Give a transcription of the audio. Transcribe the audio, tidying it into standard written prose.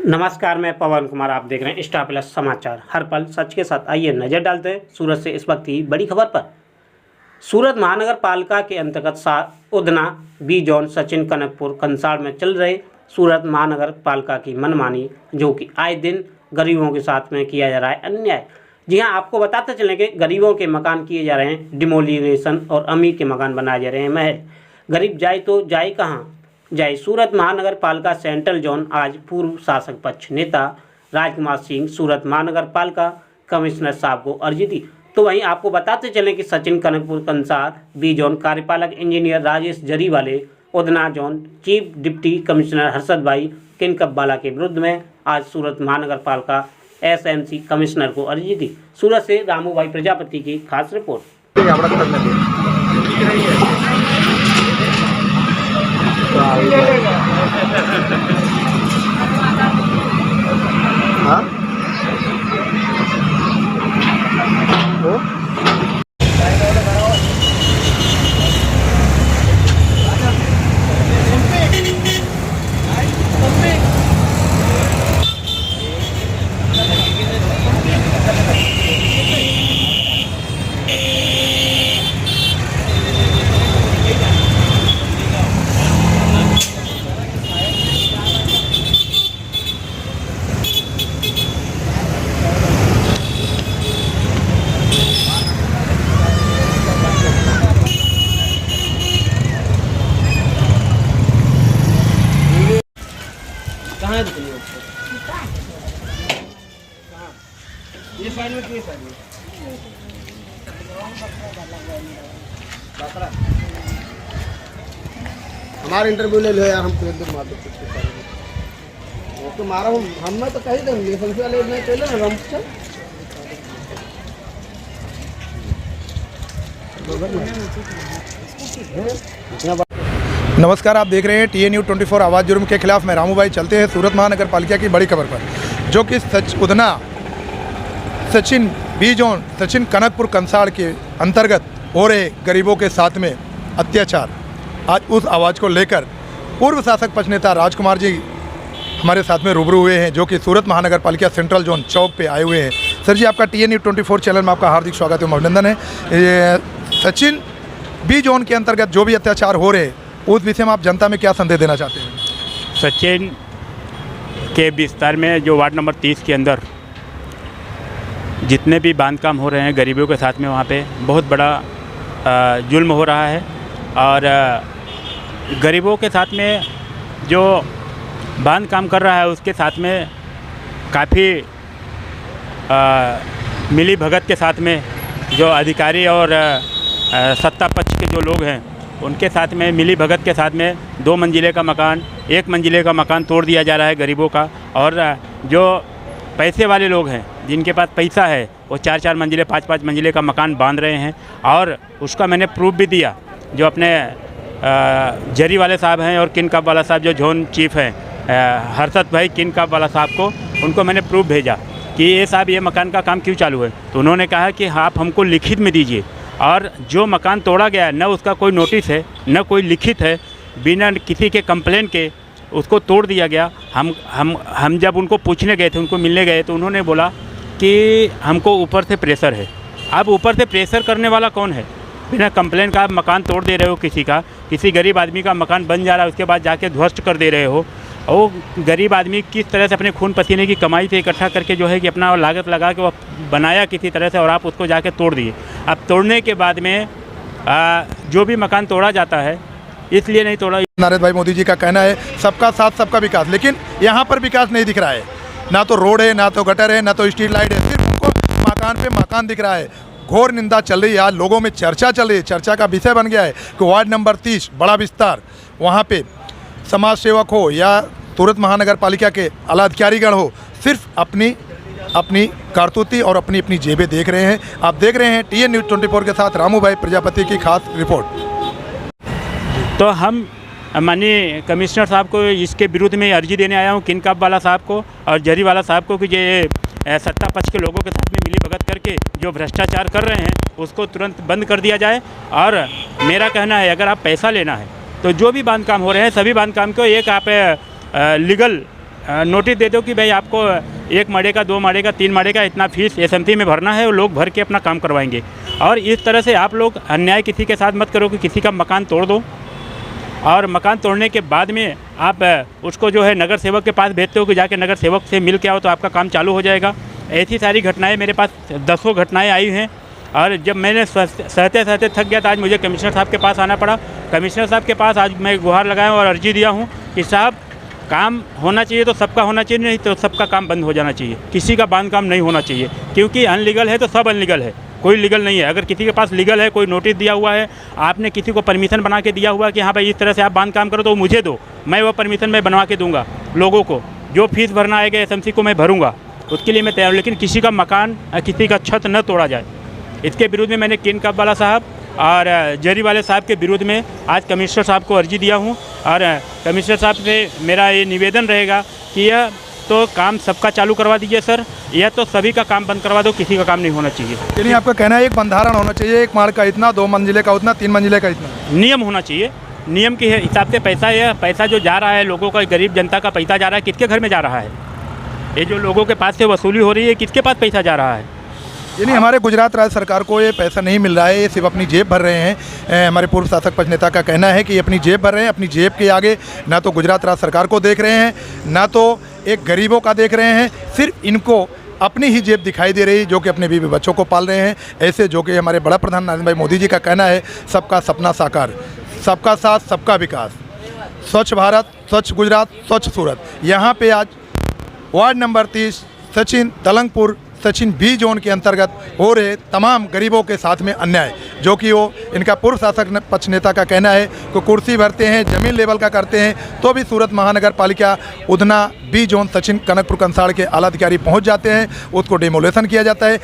नमस्कार, मैं पवन कुमार। आप देख रहे हैं स्टार प्लस समाचार, हर पल सच के साथ। आइए नजर डालते हैं सूरत से इस वक्त की बड़ी खबर पर। सूरत महानगर पालिका के अंतर्गत उधना, बी जोन, सचिन, कनकपुर, कंसाड़ में चल रहे सूरत महानगर पालिका की मनमानी, जो कि आए दिन गरीबों के साथ में किया जा रहा है अन्याय। जी हाँ, आपको बताते चलें कि गरीबों के मकान किए जा रहे हैं डिमोलिशन और अमीर के मकान बनाए जा रहे हैं महल। गरीब जाए तो जाए कहाँ जाए। सूरत महानगर पालिका सेंट्रल जोन आज पूर्व शासक पक्ष नेता राजकुमार सिंह सूरत महानगर पालिका कमिश्नर साहब को अर्जी दी। तो वहीं आपको बताते चलें कि सचिन, कनकपुर, कंसार, बी जोन कार्यपालक engineer Rajesh Jariwale, Udhna zone chief deputy commissioner Harshad भाई किनकब्बाला के विरुद्ध में आज सूरत महानगर पालिका SMC कमिश्नर को अर्जी दी। सूरत से रामू भाई प्रजापति की खास रिपोर्ट। हाँ? कहाँ है दुकान ये साइड में किस साइड में हमारा इंटरव्यू ले लो यार, हम तो एकदम मार दो वो तो मारा हूँ हम तो कही देंगे लाइसेंस वाले नहीं चले ना हम चल। नमस्कार, आप देख रहे हैं TN News 24 आवाज़ जुर्म के खिलाफ। मैं रामू भाई। चलते हैं सूरत महानगर पालिका की बड़ी खबर पर, जो कि उधना, सचिन, बी जोन, सचिन, कनकपुर, कंसाड़ के अंतर्गत हो रहे गरीबों के साथ में अत्याचार। आज उस आवाज़ को लेकर पूर्व शासक पक्ष नेता राजकुमार जी हमारे साथ में रूबरू हुए हैं, जो कि सूरत महानगर पालिका सेंट्रल जोन चौक पे आए हुए हैं। सर जी, आपका TN News 24 चैनल में आपका हार्दिक स्वागत एवं अभिनंदन है। सचिन, बी जोन के अंतर्गत जो भी अत्याचार हो रहे हैं, उस विषय में आप जनता में क्या संदेश देना चाहते हैं? सचिन के विस्तार में जो वार्ड नंबर 30 के अंदर जितने भी बांधकाम हो रहे हैं गरीबों के साथ में, वहाँ पे बहुत बड़ा जुल्म हो रहा है। और गरीबों के साथ में जो बांधकाम कर रहा है उसके साथ में काफ़ी मिली भगत के साथ में जो अधिकारी और सत्ता पक्ष के जो लोग हैं उनके साथ में मिली भगत के साथ में 2 मंजिले का मकान, 1 मंजिले का मकान तोड़ दिया जा रहा है गरीबों का। और जो पैसे वाले लोग हैं, जिनके पास पैसा है, वो 4-4 मंजिले, 5-5 मंजिले का मकान बांध रहे हैं। और उसका मैंने प्रूफ भी दिया, जो अपने जरी वाले साहब हैं और किनकब्बाला साहब जो जोन चीफ हैं, हर्षद भाई किनकब्बाला साहब को, उनको मैंने प्रूफ भेजा कि ये साहब ये मकान का काम क्यों चालू है। तो उन्होंने कहा कि आप हमको लिखित में दीजिए। और जो मकान तोड़ा गया न उसका कोई नोटिस है, न कोई लिखित है, बिना किसी के कंप्लेन के उसको तोड़ दिया गया। हम जब उनको पूछने गए थे, उनको मिलने गए, तो उन्होंने बोला कि हमको ऊपर से प्रेशर है। अब ऊपर से प्रेशर करने वाला कौन है? बिना कंप्लेन का आप मकान तोड़ दे रहे हो, किसी गरीब आदमी का मकान बन जा रहा है, उसके बाद जाके ध्वस्त कर दे रहे हो। और गरीब आदमी किस तरह से अपने खून पसीने की कमाई से इकट्ठा करके जो है कि अपना लागत लगा के वो बनाया किसी तरह से, और आप उसको जाके तोड़ दिए। अब तोड़ने के बाद में जो भी मकान तोड़ा जाता है, इसलिए नहीं तोड़ा। नरेंद्र भाई मोदी जी का कहना है सबका साथ सबका विकास, लेकिन यहाँ पर विकास नहीं दिख रहा है। ना तो रोड है, ना तो गटर है, ना तो स्ट्रीट लाइट है, सिर्फ उनको मकान पे मकान दिख रहा है। घोर निंदा चल रही है। आज लोगों में चर्चा चल रही है, चर्चा का विषय बन गया है कि वार्ड नंबर 30 बड़ा विस्तार, वहाँ पे समाज सेवक हो या सूरत महानगर पालिका के आला अधिकारीगण हो, सिर्फ अपनी कारतूती और अपनी जेबें देख रहे हैं। आप देख रहे हैं TN News 24 के साथ रामू भाई प्रजापति की खास रिपोर्ट। तो हम माननीय कमिश्नर साहब को इसके विरुद्ध में अर्जी देने आया हूँ, किनकब्बाला साहब को और जरीवाला साहब को, कि ये सत्ता पक्ष के लोगों के साथ में मिली भगत करके जो भ्रष्टाचार कर रहे हैं उसको तुरंत बंद कर दिया जाए। और मेरा कहना है, अगर आप पैसा लेना है तो जो भी बांधकाम हो रहे हैं सभी बांधकाम को एक आप लीगल नोटिस दे दो कि भाई आपको 1 माड़े का, 2 माड़े का, 3 माड़े का इतना फीस एसएमसी में भरना है, और लोग भर के अपना काम करवाएंगे। और इस तरह से आप लोग अन्याय किसी के साथ मत करो कि किसी का मकान तोड़ दो, और मकान तोड़ने के बाद में आप उसको जो है नगर सेवक के पास भेजते हो कि जाके नगर सेवक से मिल के आओ तो आपका काम चालू हो जाएगा। ऐसी सारी घटनाएं मेरे पास 10 घटनाएं आई हैं, और जब मैंने सहते सहते थक गया तो आज मुझे कमिश्नर साहब के पास आना पड़ा। कमिश्नर साहब के पास आज मैं गुहार लगाया और अर्जी दिया हूँ कि साहब काम होना चाहिए तो सबका होना चाहिए, नहीं तो सबका काम बंद हो जाना चाहिए, किसी का बांध काम नहीं होना चाहिए, क्योंकि अनलीगल है तो सब अनलीगल है, कोई लीगल नहीं है। अगर किसी के पास लीगल है, कोई नोटिस दिया हुआ है, आपने किसी को परमिशन बना के दिया हुआ है कि हाँ भाई इस तरह से आप बांध काम करो, तो मुझे दो, मैं वो परमिशन मैं बनवा के दूंगा लोगों को। जो फीस भरना आएगा एसएमसी को मैं भरूंगा, उसके लिए मैं तैयार हूँ। लेकिन किसी का मकान, किसी का छत न तोड़ा जाए, इसके विरुद्ध में मैंने किन कब्बाला साहब और जरी वाले साहब के विरुद्ध में आज कमिश्नर साहब को अर्जी दिया हूँ। और कमिश्नर साहब से मेरा ये निवेदन रहेगा कि यह तो काम सबका चालू करवा दीजिए सर, या तो सभी का काम बंद करवा दो, किसी का काम नहीं होना चाहिए। यानी आपका कहना है एक बंधारण होना चाहिए, 1 माड़ का इतना, 2 मंजिले का उतना, 3 मंजिले का इतना, नियम होना चाहिए। नियम के हिसाब से पैसा जो जा रहा है लोगों का, गरीब जनता का पैसा जा रहा है, किसके घर में जा रहा है? ये जो लोगों के पास से वसूली हो रही है, किसके पास पैसा जा रहा है? यानी हमारे गुजरात राज्य सरकार को ये पैसा नहीं मिल रहा है, ये सिर्फ अपनी जेब भर रहे हैं। हमारे पूर्व शासक पक्ष नेता का कहना है कि ये अपनी जेब भर रहे हैं, अपनी जेब के आगे ना तो गुजरात राज्य सरकार को देख रहे हैं, ना तो एक गरीबों का देख रहे हैं, सिर्फ इनको अपनी ही जेब दिखाई दे रही, जो कि अपने बीवी बच्चों को पाल रहे हैं। ऐसे जो कि हमारे बड़ा प्रधान नरेंद्र भाई मोदी जी का कहना है, सबका सपना साकार, सबका साथ सबका विकास, स्वच्छ भारत, स्वच्छ गुजरात, स्वच्छ सूरत। यहाँ पे आज ward number 30 Sachin Talangpur Sachin B zone के अंतर्गत हो रहे तमाम गरीबों के साथ में अन्याय, जो कि वो इनका पूर्व शासक पक्ष नेता का कहना है कि कुर्सी भरते हैं, ज़मीन लेवल का करते हैं, तो भी सूरत महानगर पालिका उधना बी जोन सचिन कनकपुर कंसाड़ के आला अधिकारी पहुंच जाते हैं, उसको डिमोलेशन किया जाता है।